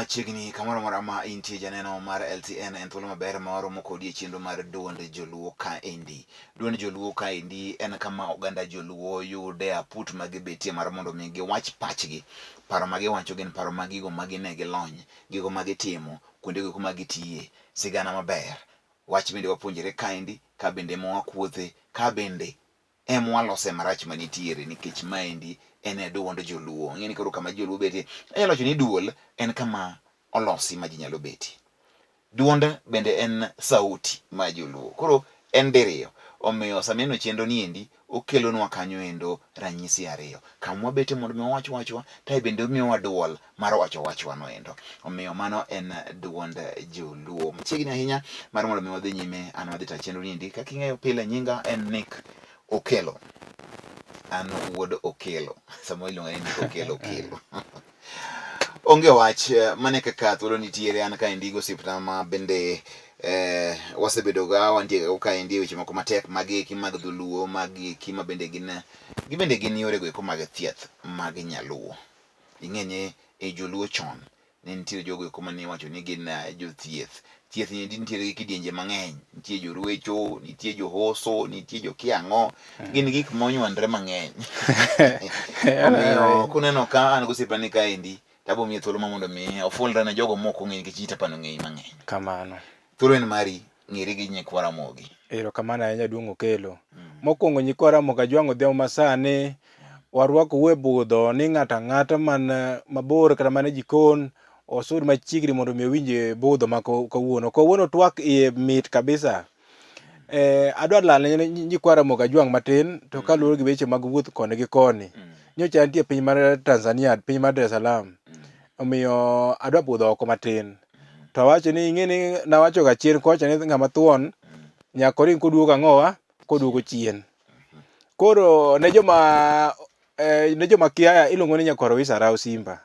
Chiegni kamoro mora ma intie janeno mar LTN en thuolo maber ma waromo kodi e chenro mar duond joluo kaendi. Duond joluo kaendi en kama oganda joluo yude aput ma gibetie mar mondo mi giwach pachgi. Paro ma giwacho gin paro ma gigo ma gine gilony, gigo ma gitimo, kuonde go ma gitiye, sigana maber. Wach bende wapuonjore kaendi, ka bende mwakuothe, ka bende walose marach manitiere nikech maendi en duond joluo. Ng'eni koro kama joluo betie, anyalo wacho ni duol en kama olosi ma ji nyalo betie. Duond bende en sauti ma joluo. Koro en diriyo. Omiyo sama ineno chenro ni endi, okelonwa kanyo endo ranyisi ariyo. Kama wabete mondo mi wawach wachwa, to bende omiyowa duol mar wacho wachwa no endo. Omiyo mano en duond joluo. Machiegni ahinya mar mondo mi wadhi nyime, an wadhi ta chenro ni endi. Kaka ing'eyo pile, nyinga en Nick Okelo. An wuod Okelo. Sama iluonga ni Nick Okelo Okelo. Onge wach mane kaka thuolo nitiere, an kaendi gosipna ma bende wasebedo ga wantie ga kaendi weche moko matek mageki mag dholuo, mageki ma bende gin yore go eko mag thieth mag nyaluo. Ing'enye e joluo chon ne nitie jogo eko mane iwacho ni gin jothieth. Thieth ni nitiere gi kidienje mang'eny. Nitie joruecho, nitie johoso, nitie jokiang'o. Gin gik monywandre mang'eny. Omiyo kuneno ka an gosipna ni kaendi, tabo miye thuolo mondo mi ofulra ne jogo moko ng'eny nikech ita pano ng'eny mang'eny. Kamano. Thuolo en mari, ng'eri gi nyikwa Ramogi. Erokamano ahinya Duong' Okelo. Mokwongo nyikwa Ramogi Ajwang' Odhiambo masani, warwako we budho ni ng'ato ang'ata man mabor kata man e jikon osud machiegni mondo mi owinj budho ma kawuono. Kawuono twak iye mit kabisa. Adwa lalo ne nyikwa Ramogi Ajwang' matin to kaluwore gi weche mag wuoth koni gi koni. Nyocha nitie piny mar Tanzania, piny mar Dar es Salaam. Omiyo adwa budho oko matin. To awacho ni ing'eni nawacho ga chien kocha ni ng'ama thuon nyaka oring koduogo ang'owa, koduogo chien. Koro ne joma kia iluongo ni Nyakwar Owis Arau Simba.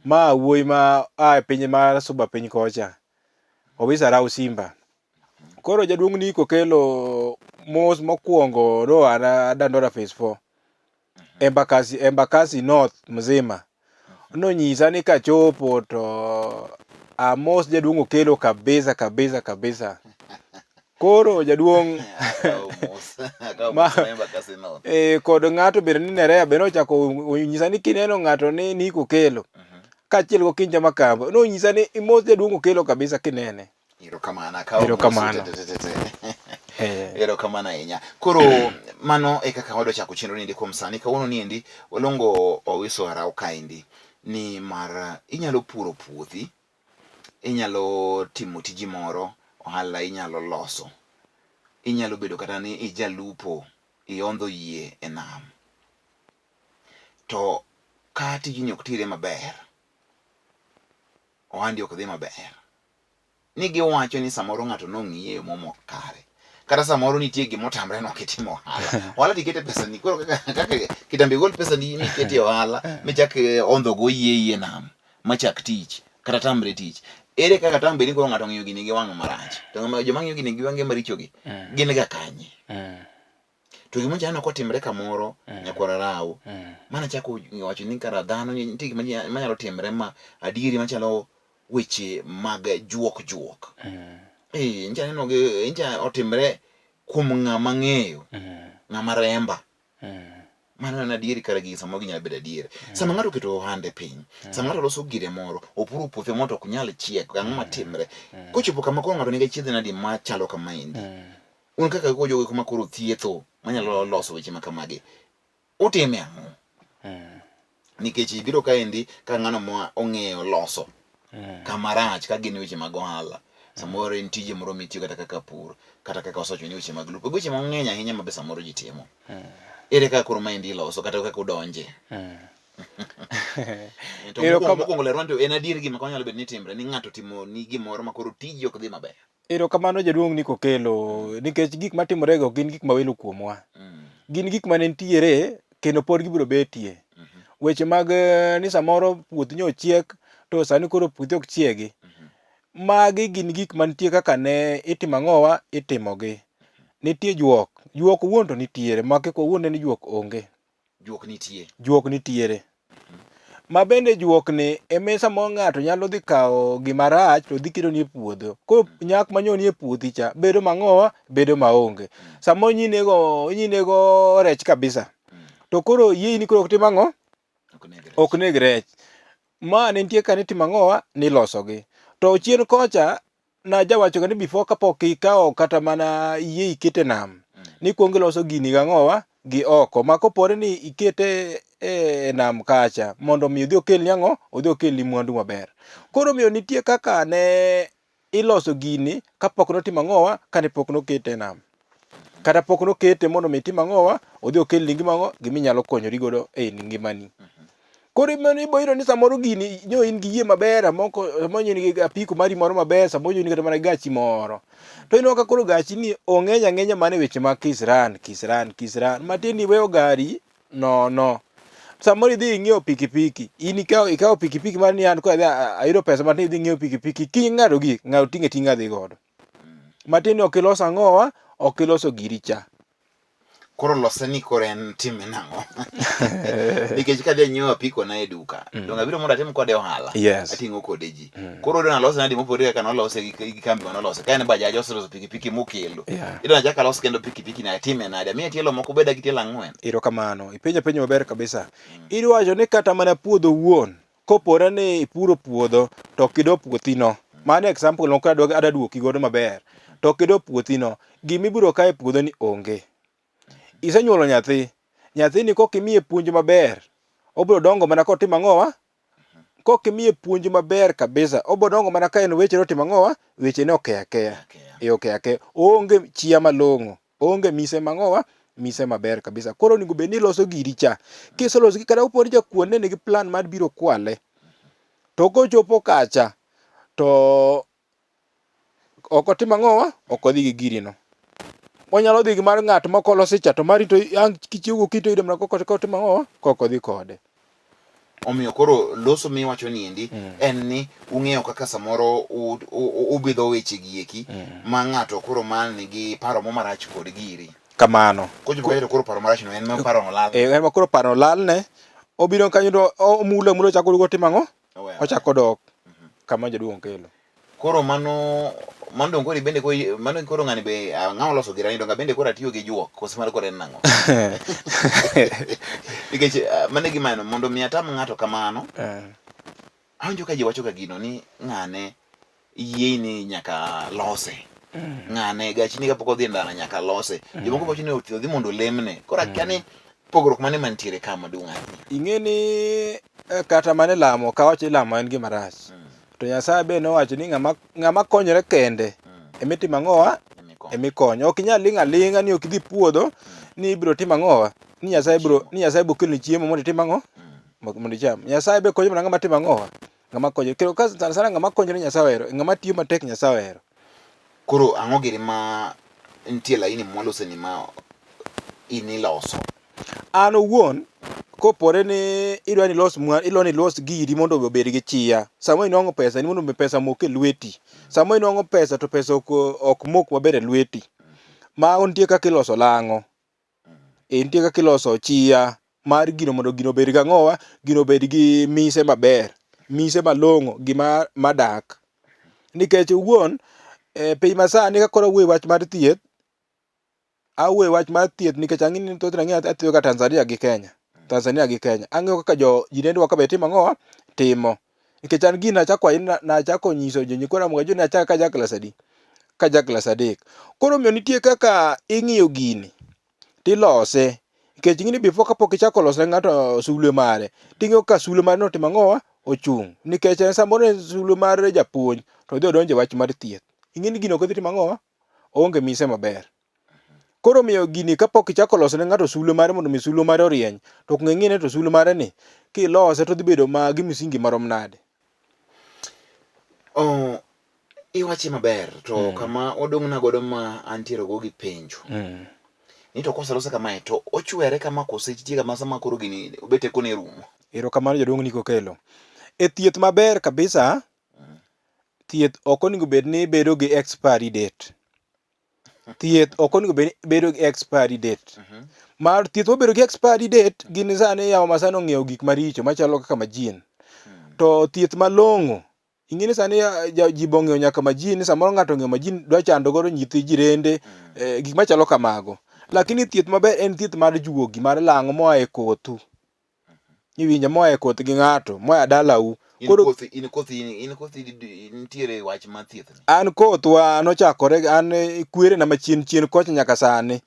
Ma wuoyi ma a piny mar Suba piny kocha. Owis Arau Simba. Koro jaduong' Nick Okelo mos mokwongo no an Dandora Phase 4. Embakasi North mzima. Nonyisa ni kachopo to amos jaduong' Okelo kabisa. Koro jaduong' kod ng'ato bende ni Nerea bende ochako onyisa ni kineno ng'ato ni Nick Okelo kachiel go Kinja Makamba nonyisa ni imos jaduong' Okelo kabisa kinene. Erokamano. Erokamano ahinya. Koro mano e kaka wadwa chako chenro ni kuom sani. Kawuono ni endi walongo Owis Arau kaendi ni mar inyalo puro puothi, inyalo timo tiji moro, ohala inyalo loso, inyalo bedo kata ni ijalupo, iondho yie e nam. To ka tijini ok tire maber, ohandi ok dhi maber, ni giwacho ni samoro ng'ato nong'iye momo kare, kata samoro nitie gimotamre nok itimo ohala. Ohala tikete pesa ni, koro kaka kitambi gol pesa ni ikete ohala, michak ondho go yie nam, machak tich, kata tamre tich. Ere kaka tambe ni koro ng'ato ng'iyo gini gi wang' marach. To joma ng'iyo gini gi wang'e maricho gi, gin ga kanye. To gimocha aneno kotimre kamoro, Nyakwar Arau, mana chako wacho ni kara dhano nitie gima manyalo timre ma adieri machalo weche mag juok. Ncha neno gi, ncha otimre kuom ng'ama ng'eyo, ng'ama remba. Mano en adieri kara gigi sama ginyalo bedo adieri. Sama ng'ato keto ohande piny, sama ng'ato loso gire moro, opuro puothe mondo ok nyal chiek, ang'o matimre. Kochopo kama koro ng'ato nigi chiedh nadi machalo kamaendi. Un kaka jogo kuma koro thietho, manyalo loso weche makamagi. Utime ang'o? Nikech ibiro kaendi ka ng'ano ma ong'eyo loso kama rach ka gin weche mag ohala. Samoro en tije moro mitiyo kata kaka pur, kata kaka wasewacho ni weche mag lupo. Weche mang'eny ahinya ma be samoro ji timo. Ere kaka koro maendi iloso kata kaka udonje. To mokwongo lerwan to en adier gima nyalo bedo ni timre ni ng'ato timo ni gimoro ma koro tiji ok dhi maber. Erokamano jaduong' Nick Okelo, nikech gik matimore go gin gik mawelo kuomwa. Gin gik mane nitiere kendo pod gibiro betie. Weche mag ni samoro puothi nyochiek to sani koro puothi ok chiegi. Magi gin gik mantie kaka ne itimo ang'owa, itimogi. Nitie juok owuon to nitiere, make kawuono ni juok onge. Juok nitie. Juok nitiere. Ma bende juok ni eme samo ng'ato nyalo dhi kawo gima rach to dhi kiro ni e puodho. Koro nyak manyoni e puothi cha bedo mang'owa, bedo maonge. Samo nyinego rech kabisa. To koro yie ni koro ok tim ang'o? Ok neg rech. Ma ne nitie ka ni tim ang'owa ni losogi. To chien kocha na jawacho ni before kapok ikawo kata mana yie ikete nam. Ni kuongi loso gini gang'owa gi oko. Ma kopore ni ikete nam kacha mondo mi odhi okel ni ang'o? Odhi okel ni mwandu maber. Koro miyo nitie kaka ne iloso gini kapok notim ang'owa kane pok nokete nam. Kata pok nokete mondo mi tim ang'owa odhi okel ni giminyalo konyori godo e ngimani. Koro iboyudo ni samoro gini nyo in gi yie maber moko monyo ni apiko mari moro maber samoro ni kata mana gachi moro. To ineno ka koro gachi ni ong'eny ang'enya mane weche mag kisran. Matieni weyo gari no. Samoro idhi ing'iewo pikipiki. In ikawo pikipiki mar ni an ko ayudo pesa matin idhi ing'iewo pikipiki. King'ado ng'ado ting'e ting'a dhi godo. Matieni ok iloso ang'owa, ok iloso giri cha. Koro lose ni koro en time nang'o? Nikech kadhi anyiewo apiko na e duka. Donga biro mondo atim kode ohala. Yes. Ating'o kode ji. Koro dona lose nadi mopore kaka nolose gi kambi manolose. Ka en bajaj oloso pikipiki mokelo. Idona chaka los kendo pikipiki na time nadi. Amiye tielo moko beda gi tielo 4. Erokamano. Ipenjo maber kabisa. Idwacho ni kata mana puodho wuon. Kopore ni ipuro puodho to kido puothino. Mano example moko adwa duoki godo maber. To kido puothino. Gimibiro kae puodho ni onge. Isenyuolo nyathi. Nyathini kok imiye puonj maber. Obiro dongo mana kotim ang'owa? Kok imiye puonj maber kabisa. Obiro dongo mana ka en weche notim ang'owa? Weche ne okeya. Onge chia malong'o. Onge mise mang'owa? Mise maber kabisa. Koro onego bed ni loso giri cha. Kiseloso gi kata uponi jakuon ne nigi plan mar biro kwale. To kochopo kacha to ok otim ang'owa? Ok odhi gi giri no. Onyalo dhi gi mar ng'at moko olosi cha to mari to kichiwo kito ide mana koko tim ang'owa? Koko dhi kode. Omiyo koro loso miwacho ni endi en ni ung'eyo kaka samoro ubidho weche gieki ma ng'ato koro man nigi paro marach kod giri. Kamano. Kochopo koro paro marach no en ma paro olal. En ma koro paro olal ne. Obiro kanyo to omulo chako duogo tim ang'o? Ochako dok. Kama jaduong' kelo. Koro mano dong koro bende mano koro ng'ani be ng'ama loso girani donga bende koro atiyo gi juok koso mar koro en nang'o. Nikech mane gimano mondo mi atam ng'ato kamano. Awinjo ka ji wacho ga gino ni ng'ane yie ni nyaka lose. Ng'ane gachi ni kapok odhi ndara nyaka lose. Jomoko wacho ni odhi mondo lemne. Koro akiani pogruok mane mantiere kama duong' ahinya. Ing'e ni kata mane lamo kawacho lamo en gima rach. To Nyasaye be nowacho ni ng'ama konyore kende emitim ang'owa? Emikonyo. Ok inyal ling'a ling'a ni ok idhi puodho ni ibiro tim ang'owa? Ni Nyasaye biro kelni chiemo mondo itim ang'o? Mondo icham. Nyasaye be konyo mana ng'ama tim ang'owa? Ng'ama konyo. Kendo ka sana ng'ama konyore Nyasaye ohero, ng'ama tiyo matek Nyasaye ohero. Koro ang'o giri ma nitie laini mwalose ni ma iniloso? An owuon kopore ni idwa ni los giri mondo obed gi chia. Samo inwang'o pesa ni mondo pesa mok e lweti. Samo inwang'o pesa to pesa ok mok maber e lweti. Ma nitie kaka iloso lang'o. Nitie kaka iloso chia mar gino mondo gino obed gang'owa? Gino obed gi mise maber. Mise malong'o gima madak. Nikech owuon piny masani ka koro awuoye wach mar thieth. Awuoye wach mar thieth nikech ang'ini thoth na atiyo ka Tanzania gi Kenya. Ang'eyo kaka ji dendwa ka be tim ang'owa? Timo. Nikech an gini nachako nyiso jonyikwa Ramogi ni achaka ka ja klas adi? Ka ja klas 3. Koro miyo nitie kaka ing'iyo gini tilose. Nikech ing'ini before kapok ichako losne ng'ato sulwe mare. Ting'eyo ka sulwe mare no tim ang'owa? Ochung'. Nikech samoro sulwe mar japuonj to odhi odonje wach mar thieth. Ing'eni gino ok odhi tim ang'owa? Onge mise maber. Koro miyo gini kapok ichako loso ne ng'ato sulwe mare mondo mi sulwe mare orieny, to ok ng'eni to sulwe mare ni kilose to dhi bedo gi misingi marom nade. Iwache maber to kama odong'na godo ma antiere go gi penjo. Ni to koselose kamae to ochwere kama kose chitie kama sama koro gini obete kone rumo. Erokamano jaduong' Niko Kelo. E thieth maber kabisa, thieth ok onego bed ni bedo gi expiry date. Thieth ok onego bedo gi expiry date. Mar thieth mobedo gi expiry date gin sani yawa masano ng'iewo gik maricho machalo kaka majin. to thieth malong'o ing'eni sani ji bong'eyo nyaka majini, samoro ng'ato ong'eyo majini dwa chando godo nyithi jirende, gik machalo kamago. Lakini thieth maber en thieth mar juogi, mar lang'o moa e kothu. Iwinja, moa e koth gi ng'ato, moa dalau. In kothi nitiere wach mar thieth. An kothwa nochakore, an kwere na machien kocha nyaka sani.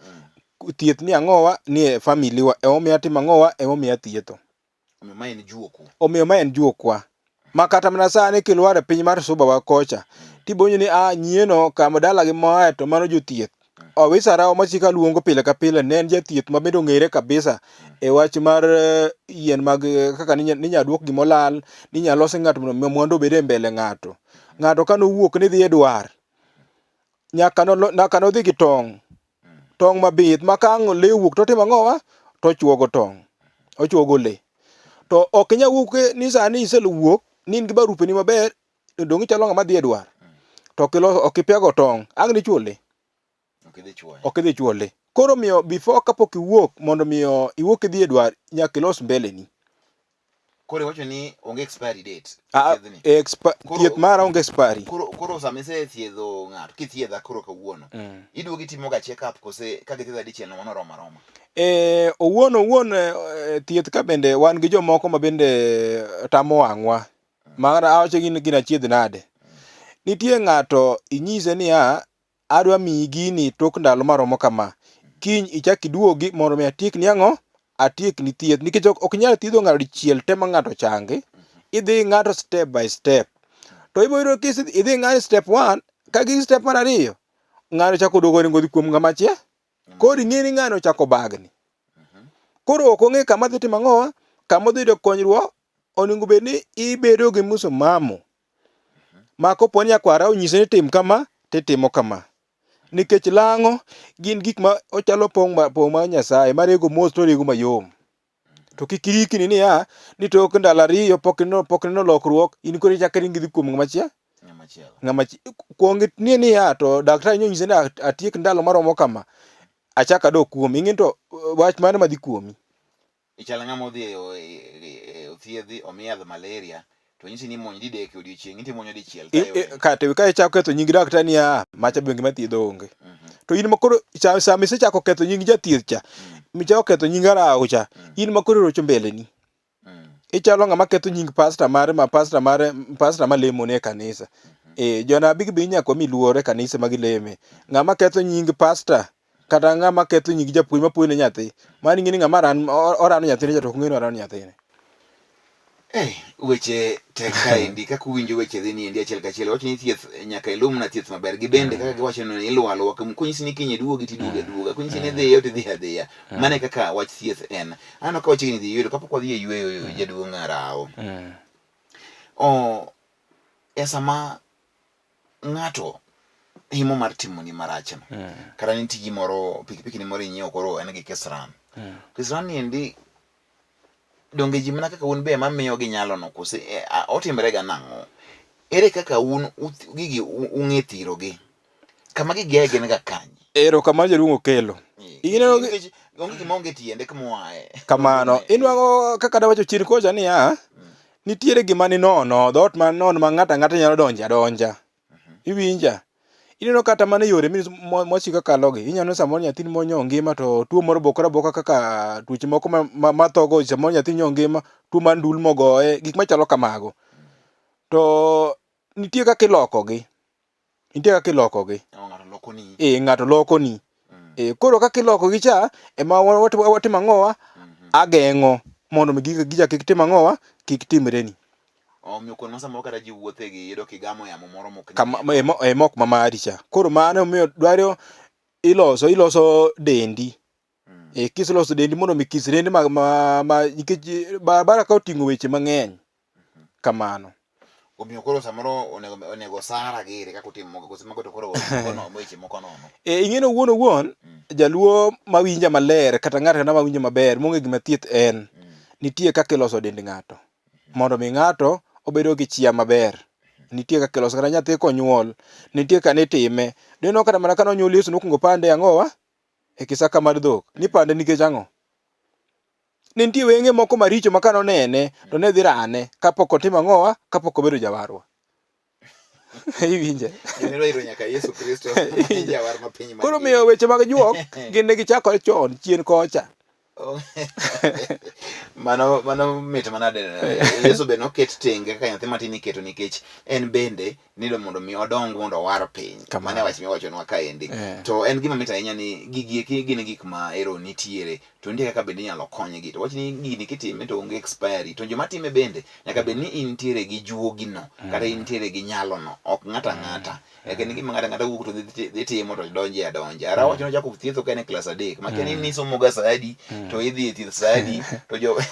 Thieth ni ang'owa ni e family wa, emomiyo atimo ang'owa, emomiyo athietho. Ma en juoku. Omiyo ma en juokwa. Ma kata mana sani kilwar e piny mar Subawa kocha, tibonyo ni nyieno kama dalagi moae to mano jothieth. Owisara masika luongo pile ka pile, ne en jathieth ma bende ong'ere kabisa e wach mar yien mag kaka ninya duok gimolal, ninya losi ng'ato mondo mwandu obed e mbele ng'ato. Ng'ato ka nowuok ni dhi e dwar, nyaka nodhi gi tong' mabith, ma ka ang' le wuok totimo ang'owa, tochwogo tong', ochwogo le. To ok inya wuok ni sani iseluwuok, ni in gi barupeni maber, dong' ichalo ng'ama dhi e dwar, to ok ipiago tong', ang' nichwo le. Ok idhi chwo le. Koro miyo before kapok iwuok, mondo miyo iwuok idhi e dwar, nyaka ilos mbeleni. Koro iwacho ni onge expiry date. Thieth mara onge expiry. Koro sama isethiedho ng'ato, kithiedha koro kawuono, iduogo itimo ga check up kose ka githiedha dichiel nono roma? Owuon thieth ka bende wan gi jomoko ma bende tamo wang'wa. Mara awacho gin achiedh nade. Nitie ng'ato inyise ni adwa miyi gini tok ndalo maromo kama. Kiny ichak iduogi mondo mi atiekni ang'o? Atiekni thieth. Nikech ok inyal thiedho ng'ato dichiel te ma ng'ato changi. Idhi ng'ato step by step. To ibiro idhi ng'ato step 1, ka gi step mar 2, ng'ato chako dogo ringo dhi kuom ng'ama chia. Koro ing'eni ng'ano chako bagni. Koro ok ong'e kama dhi timo ang'owa, kama dhi yudo konyruok, onego bed ni ibedo gi msumamo. Ma kopo ni akwara onyise ni tim kama, titimo kama. Nikech lang'o gin gik ma ochalo pong' mar Nyasaye, marego mos to rego mayom. To kik irikni ni tok ndalo 2 pok neno lokruok, in koro ichako ringi dhi kuom ng'ama chia. Kuong ni to daktari nyonyise ni atiek ndalo maromo kama, achaka dok kuomi. Ing'eni to wach mane madhi kuomi? Ichala ng'ama odhi othiedhi omiyadh malaria, to nyisi ni muony didek e odiochieng', iti muonyo dichiel. Kata ka ichako ketho nying daktari ni macha bende ma thiedho onge. To in makoro sama isechako ketho nying jathieth cha, michako ketho nying arao cha, in makoro rocho mbeleni. Ichalo ng'ama ketho nying pastor ma lemo ne kanisa. Jonabi be nyaka mi luore kanisa magileme. Ng'ama ketho nying pastor kata ng'ama ketho nying japuonj mapuonjo ne nyathi, mano ing'eni ng'ama orano nyathine cha to ok ng'eni orano nyathine. Weche tek kaendi, kaka uwinjo weche dhi ni endi achiel kachiel. Wacho ni thieth nyaka ilumna thieth maber, gi bende kaka giwacho ni iluwo aluwa, kunyisi ni kiny iduogi tiduogo aduoga, kunyisi ni idhiyo tidhi adhiya. Mane kaka wach thieth en. Aneno ka wachiegni dhi yueyo, kapok wadhi e yueyo jaduong' Arao. Sama ng'ato himo mar timo ni marachno, kata nitie gimoro, pikipiki ni moro inyiewo koro en gi kisran. Kisran ni endi donge ji mana kaka un be mamiyo gi nyalo no, kose otimre ga nang'o? Ere kaka un gigi ung'e thiro gi? Kama gigi ae gin ga kanye? Erokamano jaduong' Okelo. Onge gima onge tiende kumoae. Kamano. Inwang'o kaka dawacho chien kocha ni nitiere gima ni nono, dhoot man nono ma ng'ato ang'ata nyalo donjo adonja. Iwinja? Ineno kata mana yore mwasiko kalogi, inyalo samoro nyathini monyo ngima to tuo moro boka kaka tuoche moko ma thogo, samoro nyathini nyong ngima, tuo mar ndul mogoye, gik machalo kamago. To nitie kaka ilokogi. Ng'ato lokoni. Koro kaka ilokogi cha, ema watimo ang'owa, ageng'o mondo gicha kik tim ang'owa, kik timreni. Omiyo kon masa moko kata ji wuothe gi yudo kigamo yamo moro mok mok mamari cha. Koro mano omiyo dwaro iloso dendi. Kiseloso dendi mondo mi kisrendi nikech barabara ka oting'o weche mang'eny. Kamano. Omiyo koro samoro onego sara gire kaka utimo kose mago to koro weche moko nono. Ing'eno owuon jaluo mawinja maler kata ng'ato ma winjo maber mong'e gima thieth en, nitie kaka iloso dend ng'ato mondo mi ng'ato obedo gi chia maber. Nitie kaka iloso, kata nyathi konyuol, nitie kaka nitime. Deno kata mana kana onyuol Yesu nokungo pande ang'owa e kisaka mar dhok. Ni pande nikech ang'o? nitie wenge moko maricho makano nene to ne dhi rane kapok otimo ang'owa kapok obedo jawarwa. Iwinje. Iro nyaka Yesu Kristo jawar mapiny mangima. Koro miyo weche mag juok gin ne gichakore chon chien kocha. Mano mit manade. Yesu be noket tenge kaka nyathi matin iketo nikech en bende nido mondo mi odong mondo owar piny. Mane wach miwachonwa kaendi. To en gima mit ahinya ni gigi gin gik ma ero nitiere. To nitie kaka bende inyalo konygi. To wach ni gini kitime to onge expiry. To joma time bende nyaka bed ni intiere gi juogino kata intiere gi nyalono. Ok ng'ata ng'ata. Eken gima ng'ata wuok to dhi timo to donje adonja. Ara wach no jako thietho ka en class 3. Makeni ni somo ga saadi to idhi e thieth saadi to jo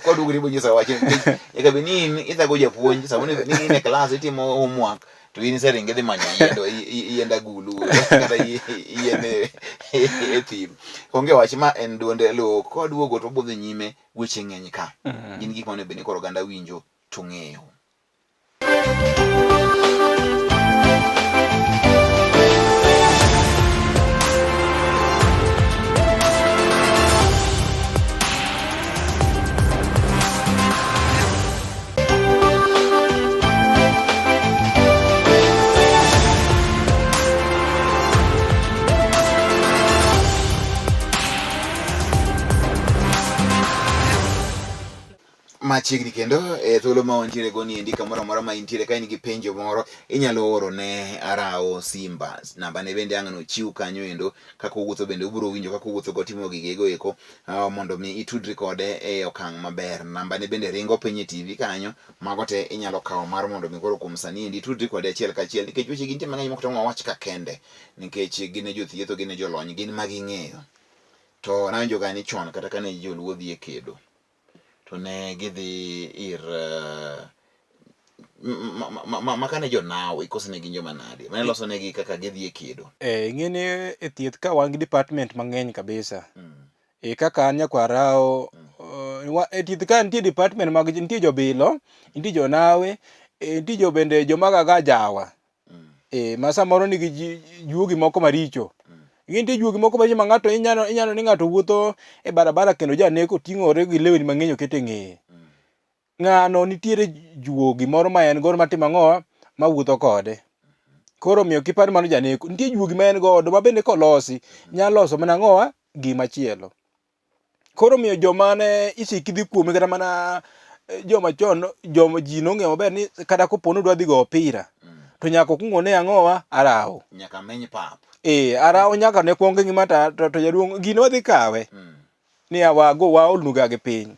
kodugo ribo nyisa wach nyaka bed ni idhago japuonj samoni ni in e class itimo homework to in seringe dhi manyo yiend agulu kata yien e thim. Onge wach ma en duonde lo koduogo to bodhi nyime weche ng'eny ka. Gin gik mane bende koro oganda winjo to ng'eyo. Machiegni kendo thuolo ma wantiere go ni endi kamoro amora ma intiere ka in gi penjo moro inyalo oro ne Arao Simba. Namba ne bende ang' nochiw kanyo endo kaka owuotho bende ubiro winjo kaka owuotho kotimo gigego eko mondo mi itudri kode e okang' maber. Namba ne bende ringo piny e TV kanyo, mago te inyalo kawo mar mondo mi koro kuom sani endi itudri kode achiel kachiel nikech weche gintie mang'eny mok tong' wawach ka kende nikech gin jothietho gin jolony gin maging'eyo. To nawinjo ga ni chon kata kane joluo dhi e kedo to ne gidhi ir makane jonaw ikoso ne gin joma nade mane loso negi kaka gidhi e kedo. Ing'eni e thieth ka wan gi department mang'eny kabisa. Kaka an nyakwa Arao e thieth ka nitie department mag nitie jobilo, nitie jonawe, nitie bende jomaga jawa. Ma samoro nigi juogi moko maricho. Nitie juogi moko ma ng'ato inyalo ni ng'ato wuotho e barabara kendo janeko ting'ore gi lewni mang'eny okete ng'eye. Ng'ano nitiere juogi moro ma en godo matimo ang'owa mawuotho kode. Koro miyo kiparo mano janeko. Nitie juogi ma en godo ma bende kolosi nyalo loso mana ang'owa gimachielo. Koro miyo joma ne isiki dhi kuome kata mana joma chon ji nong'eyo maber ni kata kopo ni odwa dhi go opira to nyaka okung'one ang'owa Arao. Nyaka meny pap. Arao nyaka ne kuonge ng'ima to jaduong' gino wadhi kawe ni waolnuga gi piny.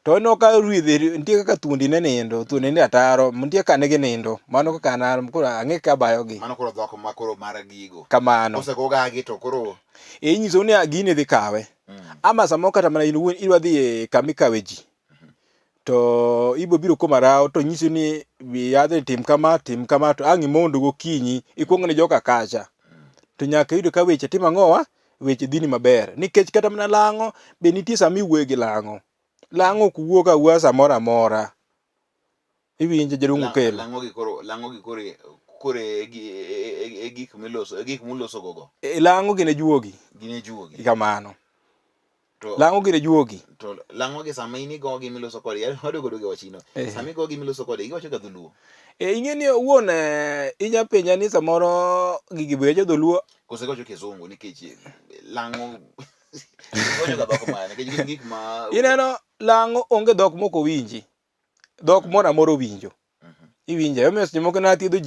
To no ka ruidhi nitie kaka thuondi ne nindo, thuondi ne ataro, nitie kane gi nindo. Mano kaka an koro ang'e ka bayogi. Mano koro dhok ma koro mar gigo. Kamano. Kosegoga gi to koro inyiso ni gini dhi kawe. Ama samo kata mana in wuon idwa dhi e kama ikawe ji. To ibo biro kuom Arao to nyisi ni yadhe tim kama to ang' imondo gokinyi ikuong ne joka kacha. To nyaka yudo ka weche timo ang'owa, weche dhini maber. Nikech kata mana lang'o be nitie sama iwuoyo gi lang'o. Lang'o ok wuok awuoya samoro amora. Iwinjo jaduong' Okelo. Lang'o gi kore e gik miloso, gik muloso gogo. Lang'o gine juogi. Gine juogi. Kamano. Lang'o gine juogi. To lang'o gi sama in igogi miloso kode, wadogo gi wachino. Sama igogi miloso kode, iwacho ga dholuo. Ing'e ni wuon inya penja ni samoro gigi be jo-dholuo. Kose gocho kizungu nikech lang'o gocho ga dhok mane nikech gik ma ineno lang'o onge dhok moko winji. Dhok moro amora winjo. Iwinje omiyo seche moko athiedho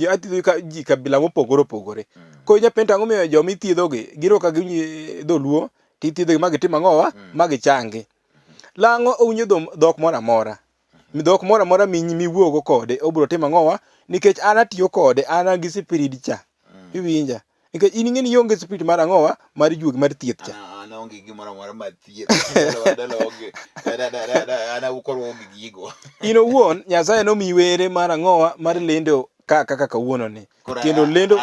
ji kabila mopogore opogore. Koro inya penjo ang'o miyo joma ithiedho gi giro ka giwinjo dholuo tithiedho gi ma gitim ang'owa ma gichangi. Lang'o owinjo dhok moro amora. Dhok moro amora miwuogo kode obiro timo ang'owa nikech an atiyo kode an gi spirit cha. Iwinja. Nikech in ing'e ni ionge spirit mar ang'owa mar juogi mar thieth cha. An onge gimoro amora mar thieth. Ana ukoro onge gigo. In owuon Nyasaye nomiyi were mar ang'owa mar lendo kaka kawuono ni. Kendo lendo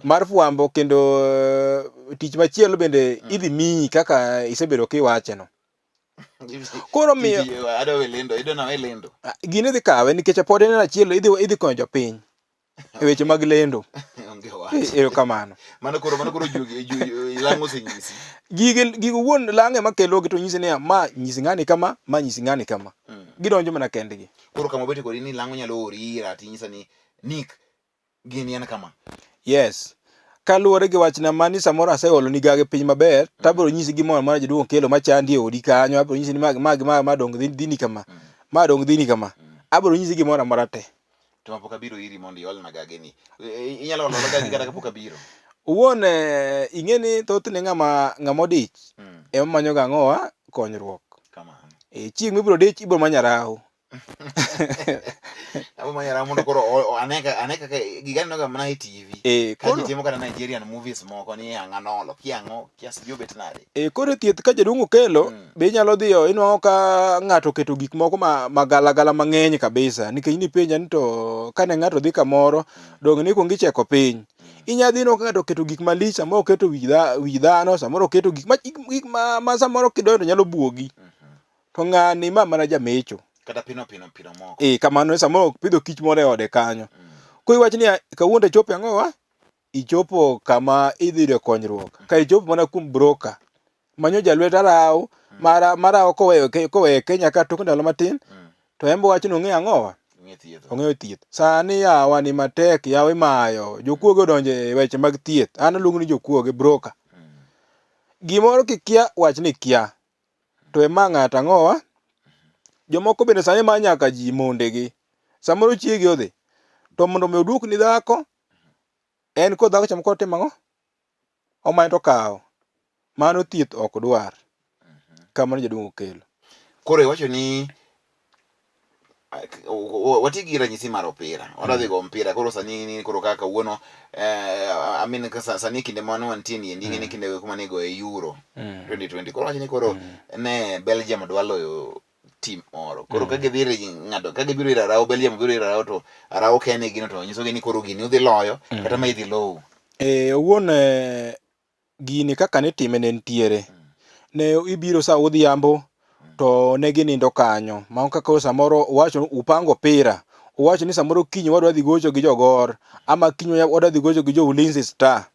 mar fwambo kendo tich machielo bende idhi miyi kaka isebedo kiwacheno. Koro miyo adwa lendo, idona we lendo. Gine dhi kawe nikech pod en achielo idhi konyo jopiny. e weche mag lendo. Onge wach. Erokamano. Mano koro lang'o osenyisi. Gigo wuon lang' ema kelogi to nyisi niya, ma nyisi ng'ani kama, ma nyisi ng'ani kama. Gidonjo mana kendgi. Koro kama obete kodi ni lang'o nyalo ori ira tinyisa ni Nick gini en kama. Yes. Kaluwore gi wachna mani samoro aseolo ni gage piny maber, tabiro nyisi gimoro amora jaduong' kelo machandi e odi kanyo, abiro nyisi ni ma dong dhini kama. Ma dong dhini kama. Abiro nyisi gimoro amora te. To mapok abiro iri mondo iolna gage ni. Inyalo olo gage kata kapok abiro. Owuon ing'eni thothne ng'ama odich ema manyo ga ang'owa konyruok. Kamano. Chieng' mibiro dich ibiro manya rawo. Abo manyara mondo koro aneka gigani noga mana e TV. Ka jitimo kata Nigerian movies moko ni ang'anolo. Kiang'o kiasi jobet nade. Koro thieth ka jaduong' okelo be inyalo dhiyo inwang'o ka ng'ato oketo gik moko magalagala mang'eny kabisa. Nikech nipenja ni to kane ng'ato dhi kamoro dong' ni kuongo icheko piny. Inya dhi no ka ng'ato oketo gik malich, samoro oketo wi dhano, samoro oketo gik ma samoro kidonjo nyalo buogi. To ng'ani ma mana jamecho. Kata pino moko. Kamano samoro pidho kich moro e ode kanyo. Koro iwach ni kawuono ichopo ang'owa, ichopo kama idhi yude konyruok. Ka ichopo mana kuom broker. Manyo jalwet araw, maraw koweyo Kenya ka tok ndalo matin, to embo wacho ni ong'e ang'owa. Ong'eyo thieth. Sani yawa ni matek, yawa imayo. Jokuoge odonjo e weche mag thieth. An aluongo ni jokuoge broker. Gimoro kikia wach ni kia. To ema ng'ato ang'owa. Jomoko bende sani ma nyaka ji mondegi. Samoro chiegi odhi. To mondo me oduok ni dhako, en ko dhako chamo ko timo ang'o? Omanyo to kawo. Mano thieth ok dwar. Kamano jaduong' okelo. Koro iwacho ni wati gi ranyisi mar opira. Wadhi go mpira koro sani koro kaka wuono amin sani kinde mano wantie ni ni kinde kuma nego e Euro 2020. Koro wacho ni koro ne Belgium dwa loyo team moro. Koro ka gidhire ng'ato ka gibiro ira rawo Belgium biro ira rawo to arawo kene gino to nyiso ni koro gini udhi loyo kata ma idhi low. Owuon gini kaka ne time ne ntiere. Ne ibiro sa odhiambo to ne ginindo kanyo. Ma kaka samoro uwacho upango opira. Uwacho ni samoro kiny wadwa dhi gocho gi jogor, ama kiny wadwa dhi gocho gi jo Ulinzi Star,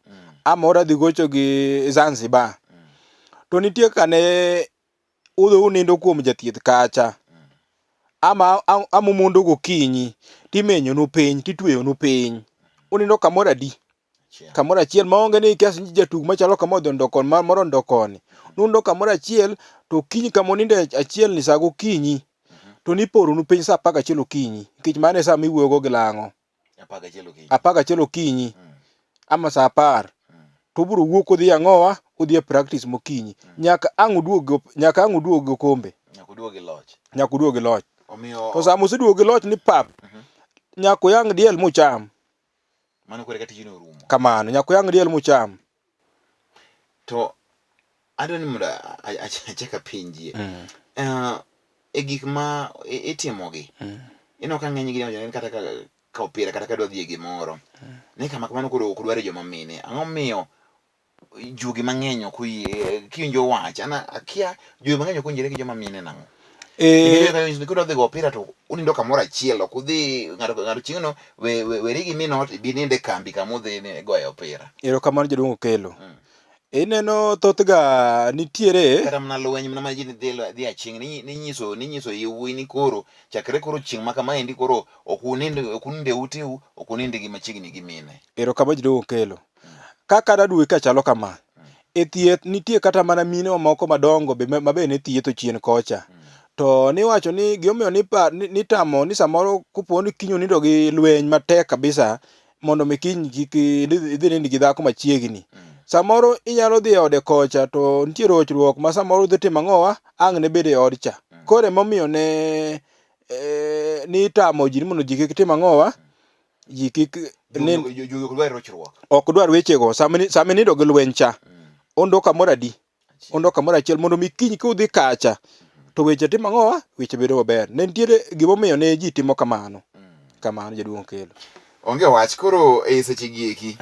ama wadwa dhi gocho gi Zanzibar. To nitie kane udho unindo kuom jathieth kacha. Ama mundo gokinyi, timenyonu piny, titweyonu piny. Unindo kamoro adi. Kamoro achiel maonge ni kiasi jatug machalo kama odhi ndokon moro ndokoni. Nundo kamoro achiel to kinyi kama uninde achiel ni sa gokinyi. To niporonu piny sa 11 okinyi. Nikech mano e sa miwuoyogo gi lang'o. 11 okinyi. Ama sa 10. To biro wuok udhi ang'owa, udhi e practice mokinyi. Nyaka ang' uduog gokombe. Nyaka uduog gi loch. To sama useduogo gi loch ni pap. Nyaka uyang' diel mucham. Mano kore ka tijino rumo. Kamano, nyaka uyang' diel mucham. To adwani mondo achaka pinjie. E gik ma itimogi. Ino ka ng'eny gi kata ka opira kata ka dwa dhi gimoro. Ne kama kamano koro ok dware joma mine. Ang'o miyo jugi mang'eny ok oyie kiwinjo wach. Ana akia jugi mang'eny ok onjire gi joma mine nang'o. Kudwa dhi go opira to unindo kamoro achiel ok udhi ng'ato chieng'no weri gi minot bi ninde kambi kama udhi goye opira. Erokamano jaduong' okelo. Ineno thoth ga nitiere kata mana lweny mana ji dhi achieng' ninyiso yewuoyi ni koro chakre koro chieng' ma kama endi koro ok uninde uteu ok uninde gi machiegni gi mine. Erokamano jaduong' okelo. Kaka dadwe ka chalo kama. E thieth nitie kata mana mine moko madongo mabe ne thietho chien kocha. To niwacho ni gimomiyo nitamo ni samoro kupo ni kiny unindo gi lweny matek kabisa mondo mi kiny kik idhi nind gi dhako machiegni. Samoro inyalo dhi e ode kocha to nitie rochruok ma samoro udhi timo ang'owa ang' ne bede od cha. Koro emomiyo ni tamo ji mondo ji kik tim ang'owa. Ji kik ok dwar wechego sama nindo gi lweny cha. Ondo kamoro adi. Ondo kamoro achiel mondo mi kiny kudhi kacha. To weche timo ang'owa, weche bedo maber. Ne nitiere gimomiyo ne ji timo kamano. Kamano jaduong' okelo. Onge wach koro e seche gi eki.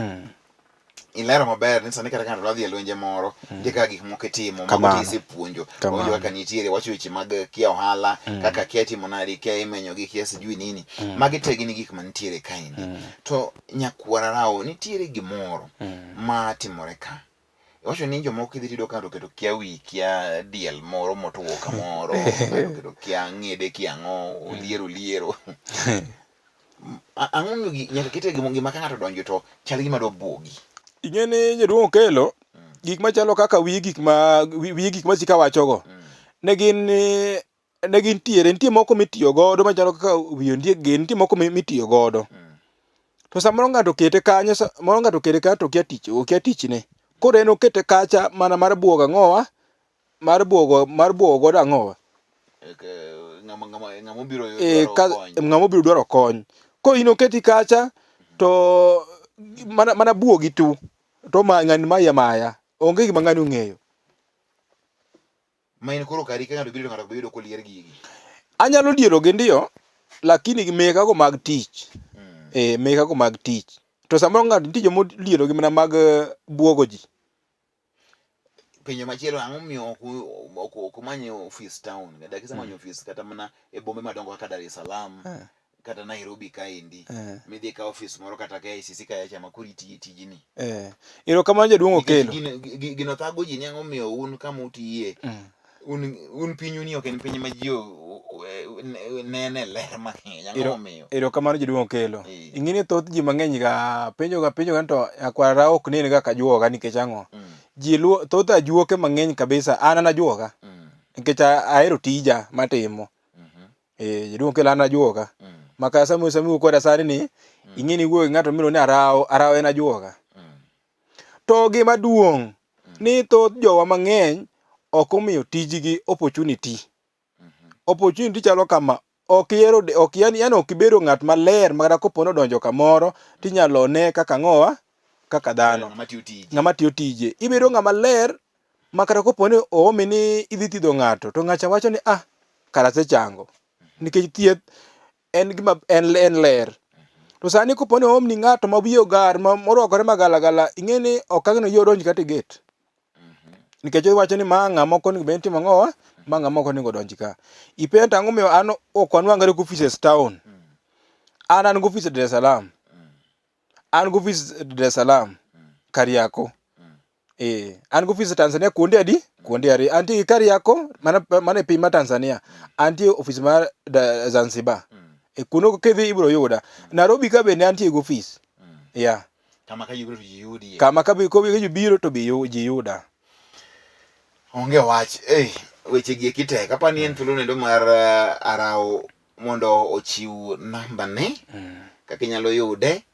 ilero maber ni sani kata ng'ato dwa dhi e lwenje moro nitie kaka gik moko itimo mago tisepuonjo ojo kaka nitiere wacho weche mag kia ohala kaka kia timo nadi kia imenyo gi kia sijui nini magi te gin gik manitiere kaendi to nyakwara rao nitiere gimoro ma timore ka wacho ni jomoko idhi tido ka oketo kia wi kia diel moro motuwo kamoro oketo kia ng'ede kia ang'o liero ang'o nyaka kete gima ka ng'ato donjo to chal gima dwa buogi. Ing'eni jaduong' Okelo, gik machalo kaka wi gik ma sika wachogo, ne gin nitie moko mitiyo godo machalo kaka wi ondiek gin, nitie moko mitiyo godo. To samoro ng'ato kete kanyo, to okia tichne. Koro en okete kacha mana mar buogo ang'owa, mar buogo godo ang'owa. Ng'ama obiro dwaro kony. Koro in oketi kacha, to mana buogi tu, to ng'ani maya maya, onge gima ng'ani ong'eyo. Ma in koro kari ka ng'ato biro kolier gigi. Anyalo dierogi ndiyo, lakini mekago mag tich. Mekago mag tich. To samoro ng'ato nitie joma olierogi mana mag buogo ji. Penjo machielo, ang'o miyo ok manye office town? Dakisa manyo office kata mana e bombe madongo kaka Dar es Salaam kata Nairobi kaendi. Midhi ka office moro kata ka ICC kaya chama kuri tijini. Erokamano jaduong' Okelo. Gino thago ji ni ang'o miyo un kama utiye. Un pinyu ni ok en piny ma ji nene ler mang'eny, ang'o miyo? Erokamano jaduong' Okelo. Ing'eni thoth ji mang'eny ga penjo ga to nyakwara ok nen ga kajuoga nikech ang'o? Thoth ajuoke mang'eny kabisa an ajuoga. Nikech ahero tija matimo. Jaduong' Okelo an ajuoga. Maka samiwuok koda sani ni, ing'eni wuoyo gi ng'ato miluongo ni Arao en ajuoga. To gima duong' ni thoth jowa mang'eny ok omiyo tijgi opportunity. Opportunity chalo kama, ok ibedo ng'at maler ma kopo ni odonjo kamoro tinyalo ne kaka ang'owa, kaka dhano. Ng'ama tiyo tije. Ibedo ng'ama ler ma kata kopo ni oomi ni idhi thiedho ng'ato, to ng'acha wacho ni kara asechango. Nikech thieth en ler. To sani kopo ni oomni ng'ato ma wiye ogar morwakore magalagala, ing'eni okang'no yie odonj kata e gate. Nikech iwacho ni ma ng'ama ok onego bed ni timo ang'owa, ma ng'ama ok onego donj ka. Ipenjo ang'o miyo an ok wanwang're gi offices town. An gi office e Dar es Salaam. An gi office e Dar es Salaam, Kariako. An gi office e Tanzania kuonde adi? Kuonde ariyo. Antie gi Kariako, mana e piny mar Tanzania. Antie office mar Zanzibar. Kuno kidhi ibiro yuda. Nairobi ka bende antie gi office. Kama ka yubiro to ji yudi. Kama ka biro to ji yuda. Onge wach, weche gi tek. Apani en thuolo nendo mar Arao mondo ochiw namba ne kaka inyalo yude.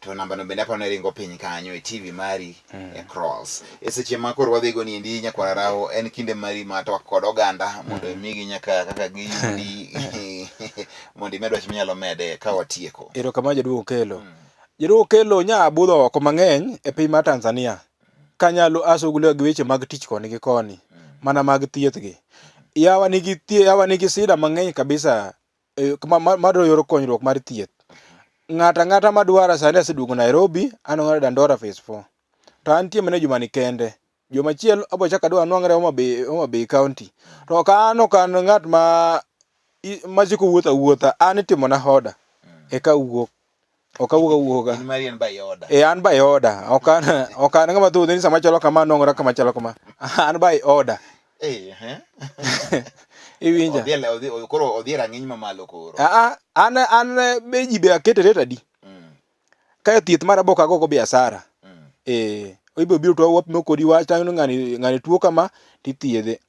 To namba no bende apani ringo piny kanyo e TV mari e Cross. E seche ma koro wadhi go ni endi nyakwara Arao, en kinde mari ma twak kod oganda mondo imigi nyaka kaka giyudi mondo imed wach minyalo mede ka watieko. Erokamano jaduong' Okelo. Jaduong' Okelo nya budho oko mang'eny e piny mar Tanzania. Kanyalo asogolo gi weche mag tich koni gi koni, mana mag thieth gi. Yawa nigi sida mang'eny kabisa madwaro yor konyruok mar thieth. Ng'ata madwaro sani aseduogo Nairobi, an Dandora phase 4. To antie mana juma ni kende. Juma chielo abo chaka adwa anwang're Homa Bay County. To ok an ng'at masiko wuotha. An itimo na hoda. Eka wuok. Ok awuoga. In mari en by order. An by order. Ok an ng'ama thuolo ni sama chalo kama nwang'ora kama chalo kama. An by order. Iwinja. Koro odhi rang'iny mamalo koro. An be ji be akete rate adi. Ka thieth mara boka go biashara. Ibiro biro to wapimo kodi wach tang'o ng'ani tuo kama tithiedhe.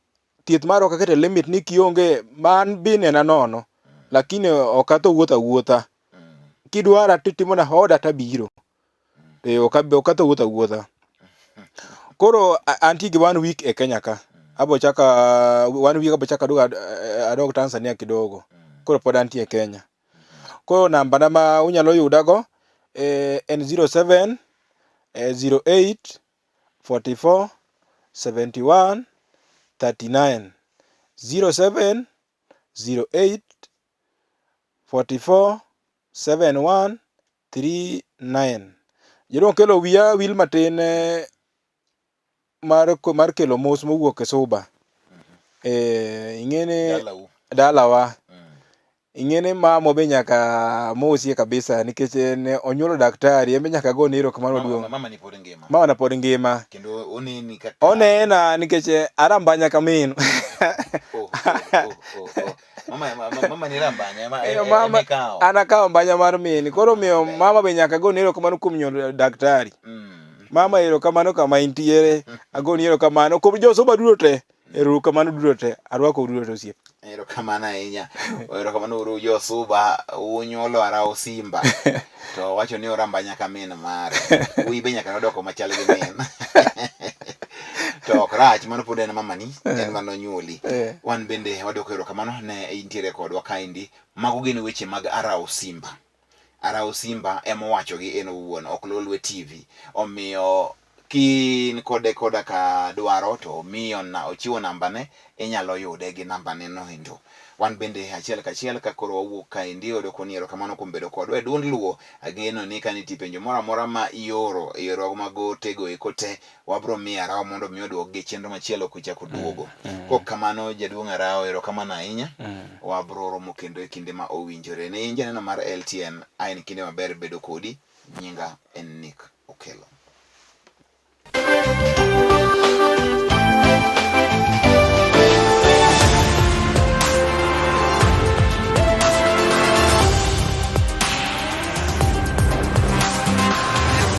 Thieth mara ok akete limit ni kionge man bine na nono. Lakini ok atho wuotha. Kidwara titimo na hoda tabiro. Ok atho wuotha. Koro antie gi 1 week e Kenya ka. Abo chaka 1 week abo chaka adog Tanzania kidogo. Koro pod antie e Kenya. Koro namba na ma unyalo yudago en 07 08 44 71 39. 07 08 44 71 39. Jaduong' Okelo wiya wil matin mar kelo mos mowuok e Suba. Ing'ene Dalau. dalawa. Mm. Ing'ene mama be nyaka mosie kabisa nikech ne onyuolo daktari, en be nyaka gone erokamano maduong'. Mama ni pod ngima. Mama na pod ngima. Kendo oneni kaka Onena nikech arambanya ka min. oh. Mama ni rambanya Mama kao. an akawo mbanya mar min. Koro miyo mama be nyaka gone erokamano kuom nyuolo daktari. Mama erokamano kama intiere. Agoni erokamano kuom jo Suba duto te. Erokamano duto te. Arwako duto te osiep. Erokamano ahinya. Erokamano uru jo Suba unyuolo arao Simba. To wacho ni orambanya ka min mare. Ui be nyaka nodoko machal gi min. To ok rach, mano pod en mamani, en manonyuoli. Wan bende wadoko erokamano ne intiere kodwa kaendi. Mago gin weche mag arao Simba. Arao Simba emowacho gi en owuon, ok Lolwe TV. Omiyo kin kode koda ka dwaro to miyo ochiwo nambane, inyalo yude gi nambane no endo. Wan bende achiel kachiel ka koro wawuok kaendi odoko ni erokamano kuom bedo kodwa e duond luo. Ageno ni kaniti penjo moro amora ma ioro e yore mag otego eko te, wabro miyo Arao mondo mi oduok gi chenro machielo kochako duogo. Kok kamano jaduong' Arao erokamano ahinya. Wabro romo kendo e kinde ma owinjore. Ne in janeno mar LTN, ain kinde maber bedo kodi. Nyinga en Nick Okelo.